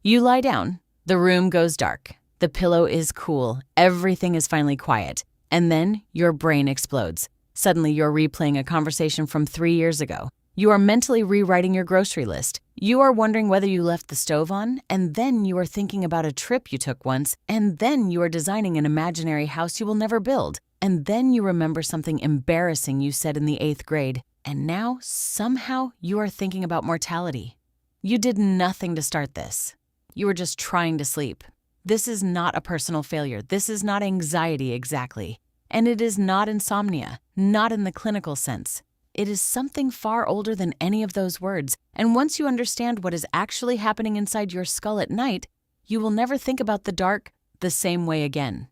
You lie down. The room goes dark. The pillow is cool. Everything is finally quiet. And then your brain explodes. Suddenly, you're replaying a conversation from 3 years ago. You are mentally rewriting your grocery list. You are wondering whether you left the stove on, and then you are thinking about a trip you took once, and then you are designing an imaginary house you will never build, and then you remember something embarrassing you said in the 8th grade, and now, somehow, you are thinking about mortality. You did nothing to start this. You were just trying to sleep. This is not a personal failure. This is not anxiety exactly. And it is not insomnia, not in the clinical sense. It is something far older than any of those words, and once you understand what is actually happening inside your skull at night, you will never think about the dark the same way again.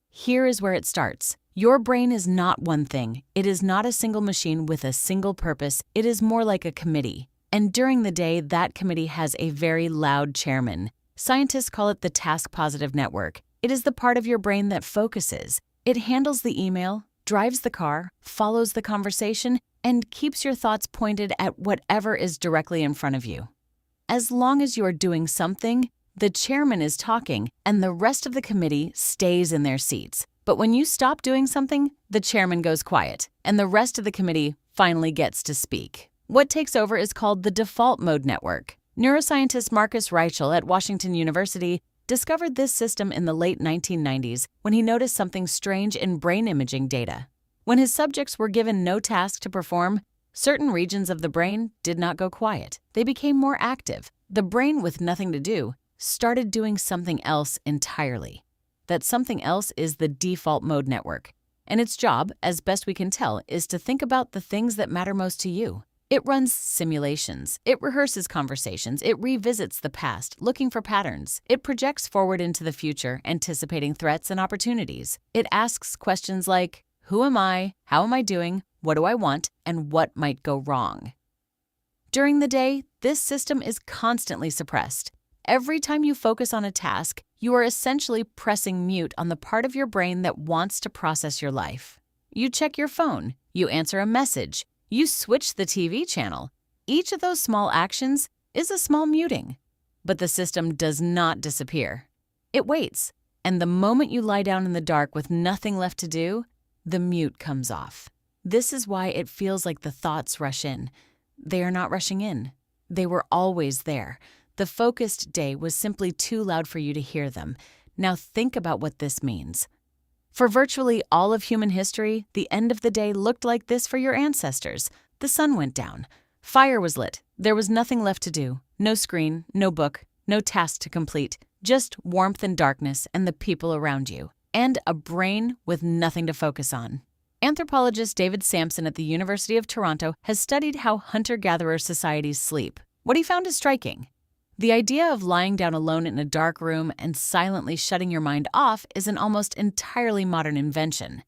Here is where it starts. Your brain is not one thing. It is not a single machine with a single purpose. It is more like a committee. And during the day, that committee has a very loud chairman. Scientists call it the task-positive network. It is the part of your brain that focuses. It handles the email, drives the car, follows the conversation, and keeps your thoughts pointed at whatever is directly in front of you. As long as you are doing something, the chairman is talking and the rest of the committee stays in their seats. But when you stop doing something, the chairman goes quiet and the rest of the committee finally gets to speak. What takes over is called the default mode network. Neuroscientist Marcus Reichel at Washington University discovered this system in the late 1990s when he noticed something strange in brain imaging data. When his subjects were given no task to perform, certain regions of the brain did not go quiet. They became more active. The brain with nothing to do started doing something else entirely. That something else is the default mode network. And its job, as best we can tell, is to think about the things that matter most to you. It runs simulations. It rehearses conversations. It revisits the past, looking for patterns. It projects forward into the future, anticipating threats and opportunities. It asks questions like, who am I? How am I doing? What do I want? And what might go wrong? During the day, this system is constantly suppressed. Every time you focus on a task, you are essentially pressing mute on the part of your brain that wants to process your life. You check your phone. You answer a message. You switch the TV channel. Each of those small actions is a small muting. But the system does not disappear. It waits. And the moment you lie down in the dark with nothing left to do, the mute comes off. This is why it feels like the thoughts rush in. They are not rushing in. They were always there. The focused day was simply too loud for you to hear them. Now think about what this means. For virtually all of human history, the end of the day looked like this for your ancestors. The sun went down. Fire was lit. There was nothing left to do. No screen, no book, no task to complete. Just warmth and darkness and the people around you. And a brain with nothing to focus on. Anthropologist David Sampson at the University of Toronto has studied how hunter-gatherer societies sleep. What he found is striking. The idea of lying down alone in a dark room and silently shutting your mind off is an almost entirely modern invention.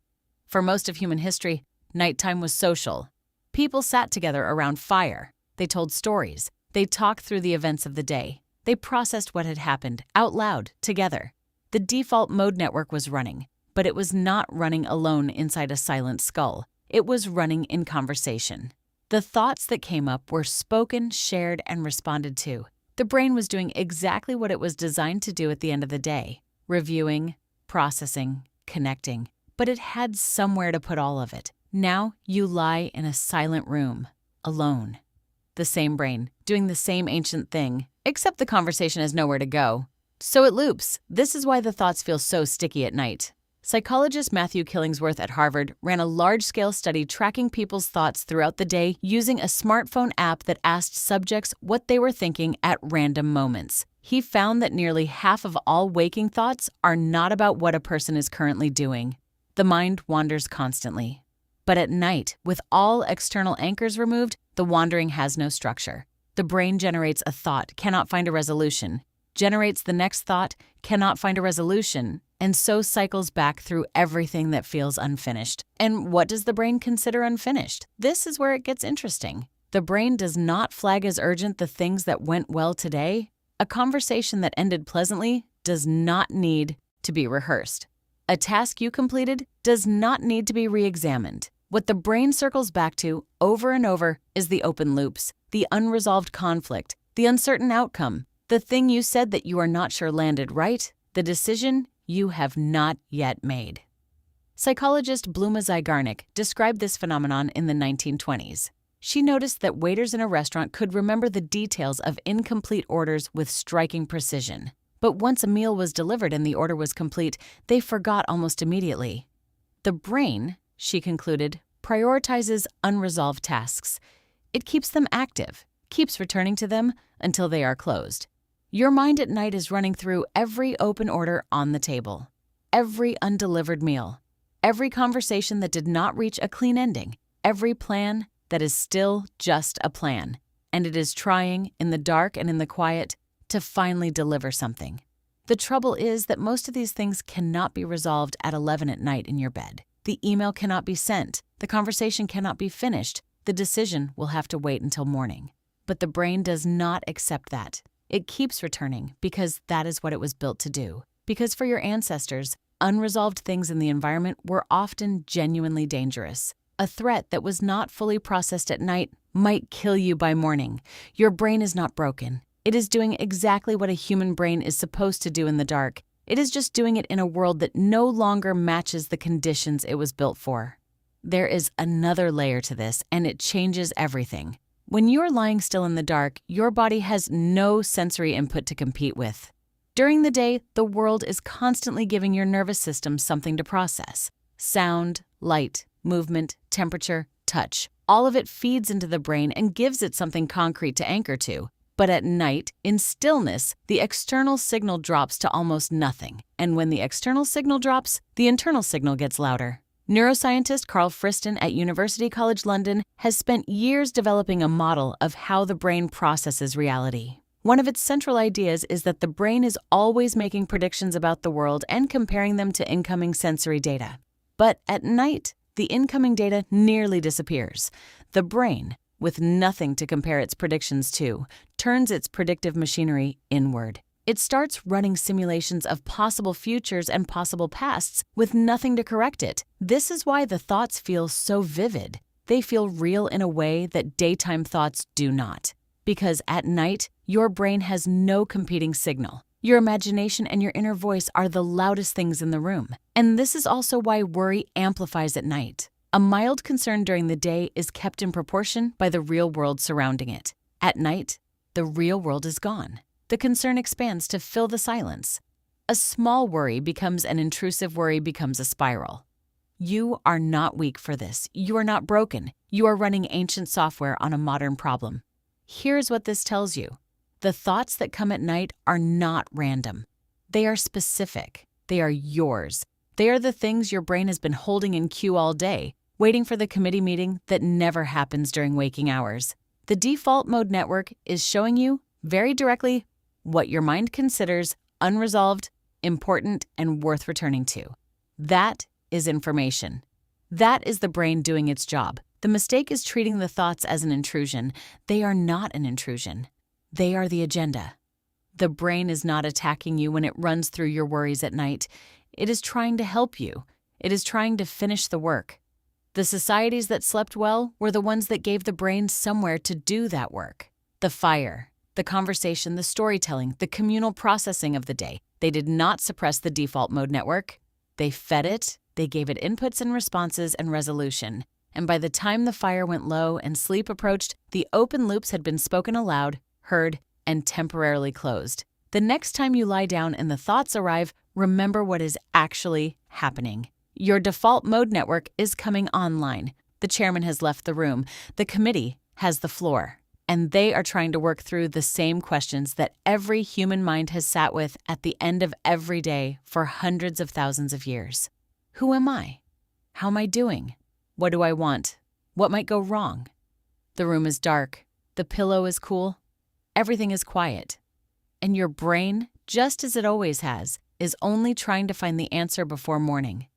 For most of human history, nighttime was social. People sat together around fire. They told stories. They talked through the events of the day. They processed what had happened out loud, together. The default mode network was running, but it was not running alone inside a silent skull. It was running in conversation. The thoughts that came up were spoken, shared, and responded to. The brain was doing exactly what it was designed to do at the end of the day, reviewing, processing, connecting. But it had somewhere to put all of it. Now you lie in a silent room, alone. The same brain, doing the same ancient thing, except the conversation has nowhere to go. So it loops. This is why the thoughts feel so sticky at night. Psychologist Matthew Killingsworth at Harvard ran a large-scale study tracking people's thoughts throughout the day using a smartphone app that asked subjects what they were thinking at random moments. He found that nearly half of all waking thoughts are not about what a person is currently doing. The mind wanders constantly. But at night, with all external anchors removed, the wandering has no structure. The brain generates a thought, cannot find a resolution, generates the next thought, cannot find a resolution, and so cycles back through everything that feels unfinished. And what does the brain consider unfinished? This is where it gets interesting. The brain does not flag as urgent the things that went well today. A conversation that ended pleasantly does not need to be rehearsed. A task you completed does not need to be re-examined. What the brain circles back to over and over is the open loops, the unresolved conflict, the uncertain outcome, The thing you said that you are not sure landed right, the decision you have not yet made. Psychologist Bluma Zygarnik described this phenomenon in the 1920s. She noticed that waiters in a restaurant could remember the details of incomplete orders with striking precision. But once a meal was delivered and the order was complete, they forgot almost immediately. The brain, she concluded, prioritizes unresolved tasks. It keeps them active, keeps returning to them until they are closed. Your mind at night is running through every open order on the table, every undelivered meal, every conversation that did not reach a clean ending, every plan that is still just a plan, and it is trying, in the dark and in the quiet, to finally deliver something. The trouble is that most of these things cannot be resolved at 11 at night in your bed. The email cannot be sent, the conversation cannot be finished, the decision will have to wait until morning. But the brain does not accept that. It keeps returning because that is what it was built to do. Because for your ancestors, unresolved things in the environment were often genuinely dangerous. A threat that was not fully processed at night might kill you by morning. Your brain is not broken. It is doing exactly what a human brain is supposed to do in the dark. It is just doing it in a world that no longer matches the conditions it was built for. There is another layer to this, and it changes everything. When you're lying still in the dark, your body has no sensory input to compete with. During the day, the world is constantly giving your nervous system something to process. Sound, light, movement, temperature, touch. All of it feeds into the brain and gives it something concrete to anchor to. But at night, in stillness, the external signal drops to almost nothing. And when the external signal drops, the internal signal gets louder. Neuroscientist Carl Friston at University College London has spent years developing a model of how the brain processes reality. One of its central ideas is that the brain is always making predictions about the world and comparing them to incoming sensory data. But at night, the incoming data nearly disappears. The brain, with nothing to compare its predictions to, turns its predictive machinery inward. It starts running simulations of possible futures and possible pasts with nothing to correct it. This is why the thoughts feel so vivid. They feel real in a way that daytime thoughts do not. Because at night, your brain has no competing signal. Your imagination and your inner voice are the loudest things in the room. And this is also why worry amplifies at night. A mild concern during the day is kept in proportion by the real world surrounding it. At night, the real world is gone. The concern expands to fill the silence. A small worry becomes an intrusive worry becomes a spiral. You are not weak for this. You are not broken. You are running ancient software on a modern problem. Here's what this tells you. The thoughts that come at night are not random. They are specific. They are yours. They are the things your brain has been holding in queue all day, waiting for the committee meeting that never happens during waking hours. The default mode network is showing you, very directly, what your mind considers unresolved, important, and worth returning to. That is information. That is the brain doing its job. The mistake is treating the thoughts as an intrusion. They are not an intrusion. They are the agenda. The brain is not attacking you when it runs through your worries at night. It is trying to help you. It is trying to finish the work. The societies that slept well were the ones that gave the brain somewhere to do that work. The fire, the conversation, the storytelling, the communal processing of the day. They did not suppress the default mode network. They fed it, they gave it inputs and responses and resolution. And by the time the fire went low and sleep approached, the open loops had been spoken aloud, heard, and temporarily closed. The next time you lie down and the thoughts arrive, remember what is actually happening. Your default mode network is coming online. The chairman has left the room. The committee has the floor. And they are trying to work through the same questions that every human mind has sat with at the end of every day for hundreds of thousands of years. Who am I? How am I doing? What do I want? What might go wrong? The room is dark. The pillow is cool. Everything is quiet. And your brain, just as it always has, is only trying to find the answer before morning.